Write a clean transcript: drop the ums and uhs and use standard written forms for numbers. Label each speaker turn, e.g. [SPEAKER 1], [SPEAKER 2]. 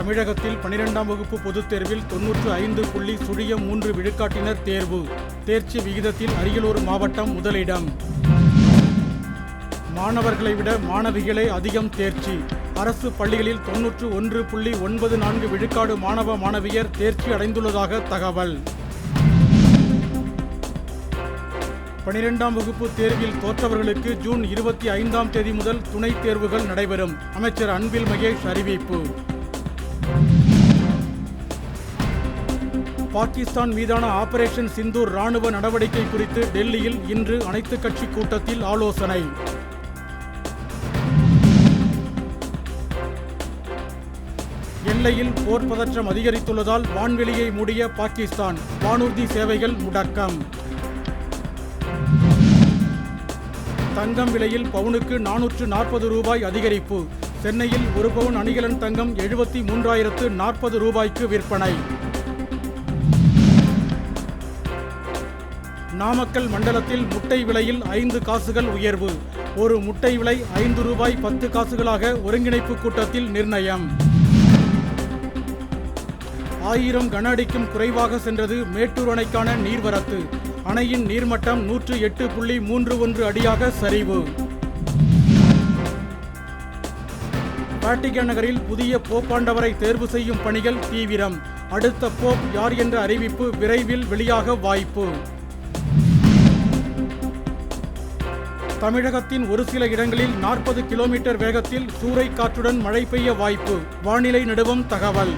[SPEAKER 1] தமிழகத்தில் 12ஆம் வகுப்பு பொதுத் தேர்வில் 95.03 விழுக்காட்டினர் தேர்வு. தேர்ச்சி விகிதத்தில் அரியலூர் மாவட்டம் முதலிடம். மாணவர்களை விட மாணவிகளே அதிகம் தேர்ச்சி. அரசு பள்ளிகளில் 91.94 விழுக்காடு மாணவ மாணவியர் தேர்ச்சி அடைந்துள்ளதாக தகவல். 12ஆம் வகுப்பு தேர்வில் தோற்றவர்களுக்கு ஜூன் 25ஆம் தேதி முதல் துணைத் தேர்வுகள் நடைபெறும். அமைச்சர் அன்பில் மகேஷ் அறிவிப்பு. பாகிஸ்தான் மீதான ஆபரேஷன் சிந்தூர் ராணுவ நடவடிக்கை குறித்து டெல்லியில் இன்று அனைத்துக் கட்சி கூட்டத்தில் ஆலோசனை. எல்லையில் போர் பதற்றம் அதிகரித்துள்ளதால் வான்வெளியை மூடிய பாகிஸ்தான். வானூர்தி சேவைகள் முடக்கம். தங்கம் விலையில் பவுனுக்கு 440 ரூபாய் அதிகரிப்பு. சென்னையில் ஒரு பவுன் அணிகலன் தங்கம் 73,040 ரூபாய்க்கு விற்பனை. நாமக்கல் மண்டலத்தில் முட்டை விலையில் 5 காசுகள் உயர்வு. ஒரு முட்டை விலை 5 ரூபாய் 10 காசுகளாக ஒருங்கிணைப்பு கூட்டத்தில் நிர்ணயம். 1000 கன அடிக்கும் குறைவாக சென்றது மேட்டூர் அணைக்கான நீர்வரத்து. அணையின் நீர்மட்டம் 108.31 அடியாக சரிவு. வாட்டிகன் நகரில் புதிய போப்பாண்டவரை தேர்வு செய்யும் பணிகள் தீவிரம். அடுத்த போப் யார் என்ற அறிவிப்பு விரைவில் வெளியாக வாய்ப்பு. தமிழகத்தின் ஒரு சில இடங்களில் 40 கிலோமீட்டர் வேகத்தில் சூறைக்காற்றுடன் மழை பெய்ய வாய்ப்பு. வானிலை நடுவம் தகவல்.